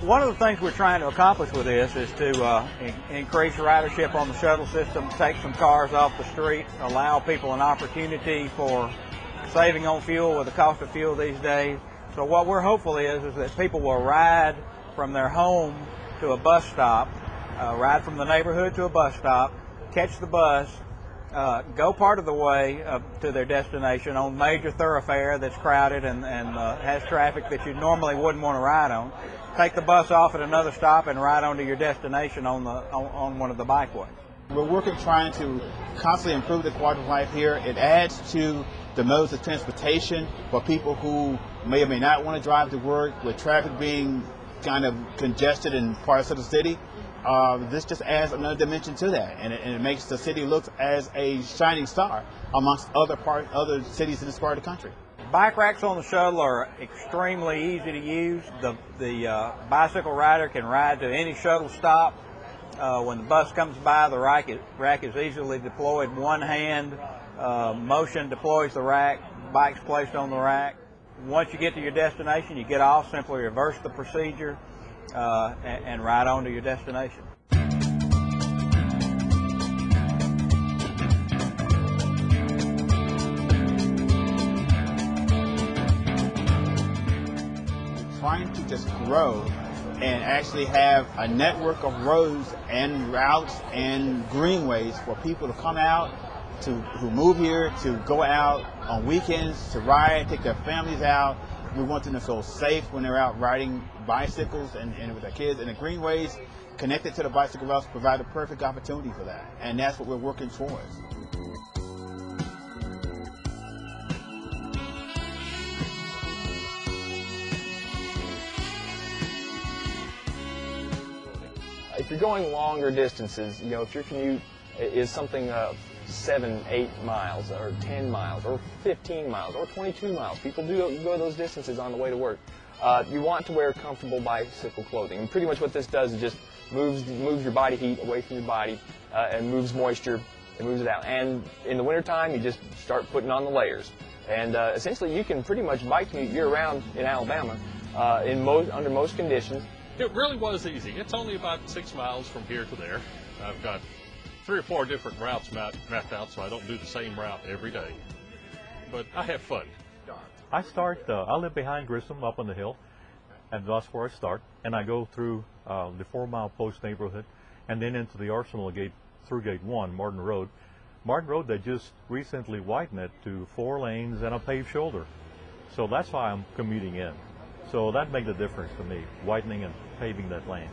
One of the things we're trying to accomplish with this is to increase ridership on the shuttle system, take some cars off the street, allow people an opportunity for saving on fuel with the cost of fuel these days. So what we're hopeful is that people will ride from their home to a bus stop, ride from the neighborhood to a bus stop, catch the bus, go part of the way to their destination on major thoroughfare that's crowded and has traffic that you normally wouldn't want to ride on. Take the bus off at another stop and ride on to your destination on one of the bikeways. We're working trying to constantly improve the quality of life here. It adds to the modes of transportation for people who may or may not want to drive to work, with traffic being kind of congested in parts of the city. This just adds another dimension to that, and it makes the city look as a shining star amongst other cities in this part of the country. Bike racks on the shuttle are extremely easy to use. The bicycle rider can ride to any shuttle stop. When the bus comes by, the rack is easily deployed. One hand motion deploys the rack, bike's placed on the rack. Once you get to your destination, you get off, simply reverse the procedure and ride on to your destination. Trying to just grow and actually have a network of roads and routes and greenways for people to come out, who move here, to go out on weekends, to ride, take their families out. We want them to feel safe when they're out riding bicycles and with their kids. And the greenways connected to the bicycle routes provide a perfect opportunity for that. And that's what we're working towards. If you're going longer distances, if your commute is something 7, 8 miles, or 10 miles, or 15 miles, or 22 miles, people do go those distances on the way to work. You want to wear comfortable bicycle clothing. And pretty much what this does is just moves your body heat away from your body and moves moisture and moves it out. And in the wintertime, you just start putting on the layers. And essentially, you can pretty much bike commute year-round in Alabama under most conditions. It really was easy. It's only about 6 miles from here to there. I've got 3 or 4 different routes mapped out, so I don't do the same route every day. But I have fun. I live behind Grissom up on the hill, and that's where I start. And I go through the 4 Mile Post neighborhood and then into the Arsenal gate through Gate 1, Martin Road. Martin Road, they just recently widened it to 4 lanes and a paved shoulder. So that's why I'm commuting in. So that makes a difference to me, widening and paving that lane.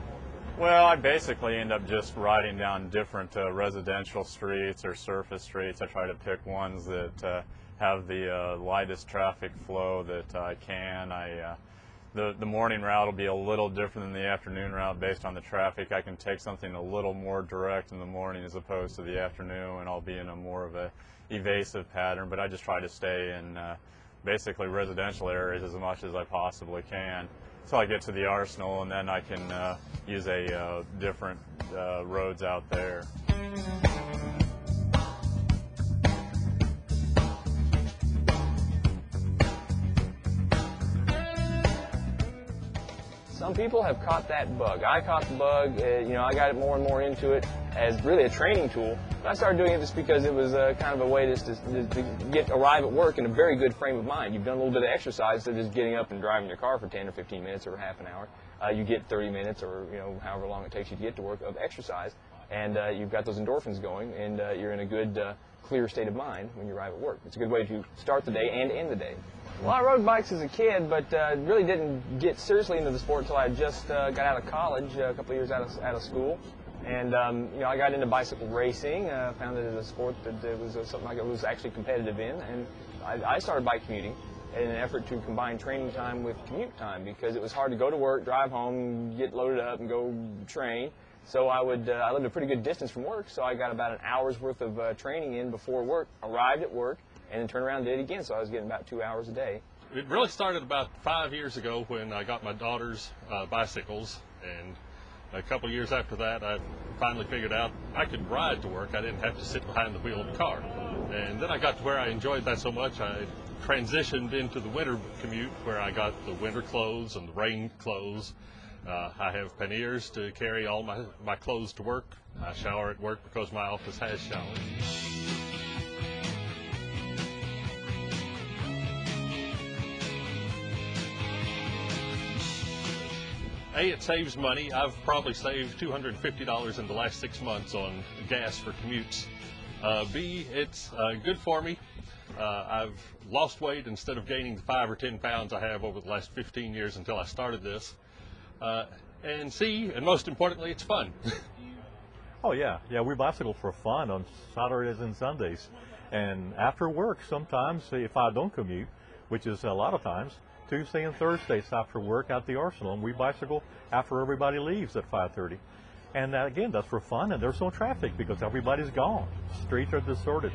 Well, I basically end up just riding down different residential streets or surface streets. I try to pick ones that have the lightest traffic flow that I can. The morning route will be a little different than the afternoon route based on the traffic. I can take something a little more direct in the morning as opposed to the afternoon, and I'll be in a more of a evasive pattern, but I just try to stay in basically residential areas as much as I possibly can until I get to the Arsenal, and then I can use different roads out there. Some people have caught that bug. I caught the bug. I got more and more into it as really a training tool. But I started doing it just because it was kind of a way to arrive at work in a very good frame of mind. You've done a little bit of exercise instead of just getting up and driving your car for 10 or 15 minutes or half an hour. You get 30 minutes or however long it takes you to get to work of exercise, and you've got those endorphins going, and you're in a good, clear state of mind when you arrive at work. It's a good way to start the day and end the day. Well, I rode bikes as a kid, but really didn't get seriously into the sport until I just got out of college, a couple of years out of school. And, I got into bicycle racing, found it as a sport that was something I was actually competitive in, and I started bike commuting in an effort to combine training time with commute time because it was hard to go to work, drive home, get loaded up, and go train. So I lived a pretty good distance from work, so I got about an hour's worth of training in before work, arrived at work, and then turned around and did it again, so I was getting about 2 hours a day. It really started about 5 years ago when I got my daughter's bicycles, and a couple of years after that, I finally figured out I could ride to work. I didn't have to sit behind the wheel of the car. And then I got to where I enjoyed that so much, I transitioned into the winter commute where I got the winter clothes and the rain clothes. I have panniers to carry all my clothes to work. I shower at work because my office has showers. A, it saves money. I've probably saved $250 in the last 6 months on gas for commutes. B, it's good for me. I've lost weight instead of gaining the 5 or 10 pounds I have over the last 15 years until I started this. And C, and most importantly, it's fun. Oh yeah, we bicycle for fun on Saturdays and Sundays. And after work, sometimes, if I don't commute, which is a lot of times, Tuesday and Thursdays after work at the Arsenal, and we bicycle after everybody leaves at 5:30. And again, that's for fun, and there's no traffic because everybody's gone. Streets are deserted.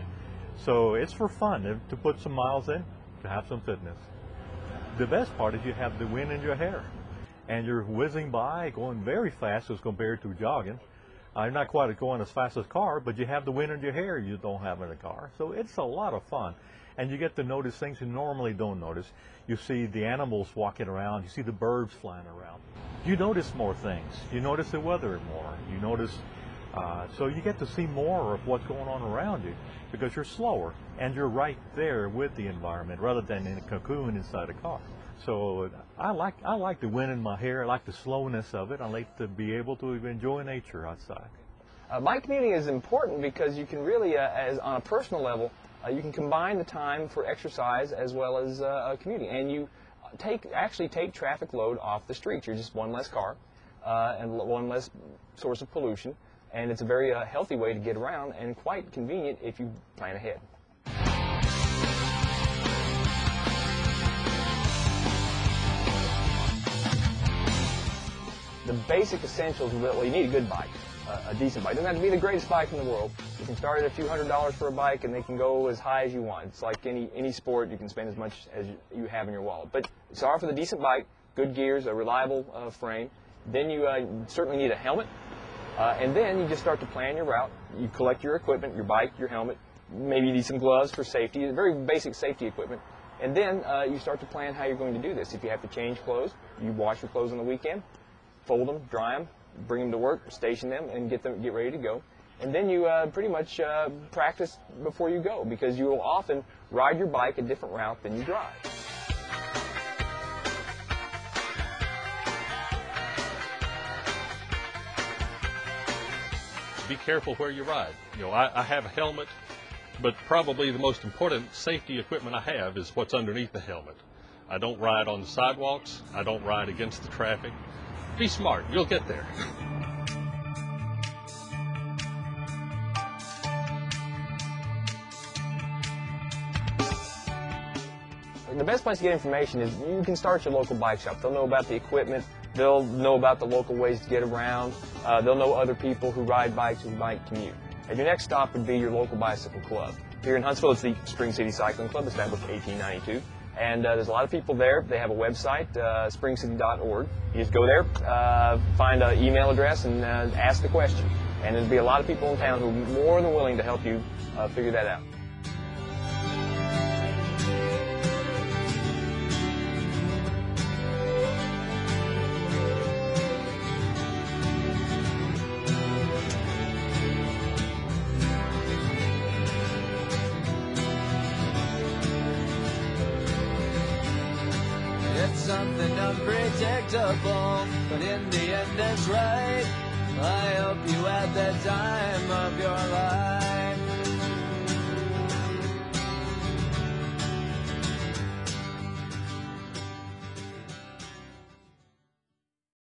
So it's for fun to put some miles in, to have some fitness. The best part is you have the wind in your hair, and you're whizzing by, going very fast as compared to jogging. You're not quite going as fast as a car, but you have the wind in your hair you don't have in a car. So it's a lot of fun. And you get to notice things you normally don't notice. You see the animals walking around. You see the birds flying around. You notice more things. You notice the weather more. You notice, so you get to see more of what's going on around you because you're slower and you're right there with the environment rather than in a cocoon inside a car. So I like the wind in my hair. I like the slowness of it. I like to be able to enjoy nature outside. Bike commuting is important because you can really, as on a personal level, you can combine the time for exercise as well as commuting, and you actually take traffic load off the streets. You're just one less car and one less source of pollution, and it's a very healthy way to get around and quite convenient if you plan ahead. The basic essentials, well, you need a good bike. A decent bike. It doesn't have to be the greatest bike in the world. You can start at a few $100s for a bike, and they can go as high as you want. It's like any sport. You can spend as much as you have in your wallet. But start with a decent bike, good gears, a reliable frame. Then you certainly need a helmet, and then you just start to plan your route. You collect your equipment, your bike, your helmet. Maybe you need some gloves for safety, very basic safety equipment. And then you start to plan how you're going to do this. If you have to change clothes, you wash your clothes on the weekend, fold them, dry them, bring them to work, station them, and get ready to go. And then you pretty much practice before you go because you will often ride your bike a different route than you drive. Be careful where you ride. You know, I have a helmet, but probably the most important safety equipment I have is what's underneath the helmet. I don't ride on the sidewalks. I don't ride against the traffic. Be smart. You'll get there. The best place to get information is you can start your local bike shop. They'll know about the equipment. They'll know about the local ways to get around. They'll know other people who ride bikes who might commute. And your next stop would be your local bicycle club. Here in Huntsville, it's the Spring City Cycling Club, established in 1892. And there's a lot of people there. They have a website, springcity.org. You just go there, find an email address, and ask the question. And there'll be a lot of people in town who are more than willing to help you figure that out. It's something unpredictable, but in the end it's right. I hope you had the time of your life.